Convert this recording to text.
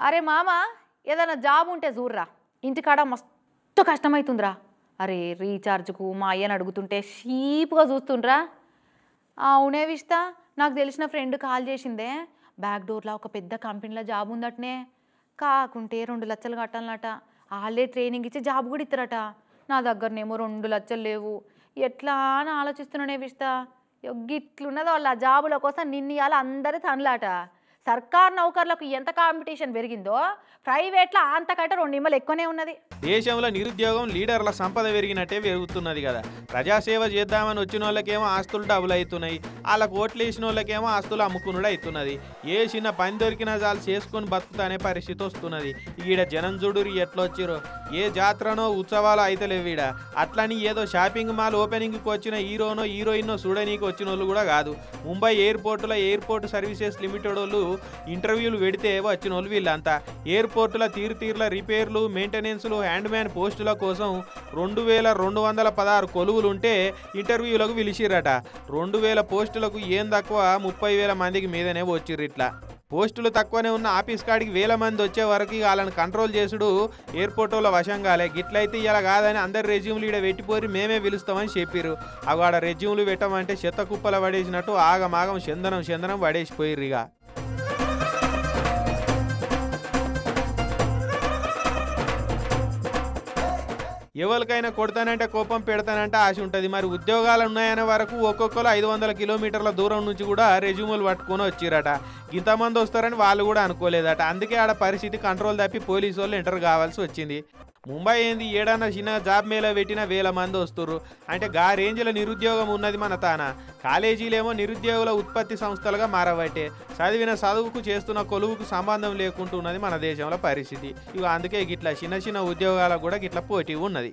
అరే మామ ఏదైనా జాబ్ ఉంటే చూర్రా ఇంటికాడ మస్తు కష్టమవుతుందిరా. అరే రీఛార్జ్కు మా అయ్యని అడుగుతుంటే షీప్గా చూస్తుండ్రా. అవునే విస్తా, నాకు తెలిసిన ఫ్రెండ్ కాల్ చేసిందే, బ్యాక్ డోర్లో ఒక పెద్ద కంపెనీలో జాబ్ ఉందటనే. కాకుంటే 2 లక్షలు కట్టాలన్నట. వాళ్ళే ట్రైనింగ్ ఇచ్చి జాబ్ కూడా ఇస్తారట. నా దగ్గరనేమో 2 లక్షలు లేవు. ఎట్లా అని ఆలోచిస్తున్నానే విస్తా. గిట్లున్నది వాళ్ళ జాబుల కోసం నిన్నయాల అందరి తనలాట. సర్కార్ నౌకర్లకు ఎంత కాంపిటీషన్ పెరిగిందో ప్రైవేట్లో అంతకంటే 2 నిమ్మలు ఎక్కువనే ఉన్నది. దేశంలో నిరుద్యోగం లీడర్ల సంపద పెరిగినట్టే పెరుగుతున్నది కదా. ప్రజాసేవ చేద్దామని వచ్చిన వాళ్ళకేమో ఆస్తులు డబుల్ అవుతున్నాయి, వాళ్ళకు ఓట్లు వేసిన వాళ్ళకేమో ఆస్తులు అమ్ముకునుడు అవుతున్నది. ఏ చిన్న పని దొరికినా చాలు చేసుకొని బతుకుతానే పరిస్థితి వస్తున్నది. ఈడ జనం చూడురి ఎట్లా వచ్చిరో. ఏ జాతరనో ఉత్సవాలు అయితే లేవీడ. అట్లని ఏదో షాపింగ్ మాల్ ఓపెనింగ్కి వచ్చిన హీరోనో హీరోయిన్నో చూడనీకి వచ్చిన వాళ్ళు కూడా కాదు. ముంబై ఎయిర్పోర్టులో ఎయిర్పోర్ట్ సర్వీసెస్ లిమిటెడ్ వాళ్ళు ఇంటర్వ్యూలు పెడితే వచ్చిన వాళ్ళు వీళ్ళంతా. ఎయిర్పోర్టుల తీరుతీర్ల రిపేర్లు, మెయింటెనెన్స్లు, హ్యాండ్మ్యాన్ పోస్టుల కోసం 2216 కొలువులుంటే ఇంటర్వ్యూలకు పిలిచిర్రట. 2000 పోస్టులకు ఏం తక్కువ 30,000 మందికి మీదనే వచ్చిర్రు. ఇట్లా పోస్టులు తక్కువనే ఉన్న ఆఫీస్ కాడికి 1000 మంది వచ్చే వరకు వాళ్ళని కంట్రోల్ చేసుడు ఎయిర్పోర్ట్ వాళ్ళ వశంగాలే. గిట్లయితే ఇలా కాదని అందరు రెజ్యూమ్లు ఈడ పెట్టిపోయి మేమే పిలుస్తామని చెప్పిర్రు. అవి ఆడ రెజ్యూమ్లు పెట్టమంటే చెత్త కుప్పల పడేసినట్టు ఆగమాగం చందనం పడేసిపోయిర్రు. ఇక ఎవరికైనా కొడతానంటే కోపం, పెడతానంటే ఆశ ఉంటుంది. మరి ఉద్యోగాలు ఉన్నాయనే వరకు ఒక్కొక్కరు 500 కిలోమీటర్ల దూరం నుంచి కూడా రెజ్యూములు పట్టుకొని వచ్చిరట. ఇంతమంది వస్తారని వాళ్ళు కూడా అనుకోలేదట. అందుకే ఆడ పరిస్థితి కంట్రోల్ తప్పి పోలీసు వాళ్ళు ఎంటర్ కావాల్సి వచ్చింది. ముంబై ఏంది, ఏడన్నా చిన్న జాబ్ మేళ పెట్టిన 1000 మంది వస్తుర్రు. అంటే గా రేంజ్ల నిరుద్యోగం ఉన్నది మన తాన. కాలేజీలేమో నిరుద్యోగుల ఉత్పత్తి సంస్థలుగా మారబట్టే. చదివిన చదువుకు చేస్తున్న కొలువుకు సంబంధం లేకుంటున్నది మన దేశంలో పరిస్థితి. ఇక అందుకే గిట్లా చిన్న ఉద్యోగాలకు కూడా గిట్లా పోటీ ఉన్నది.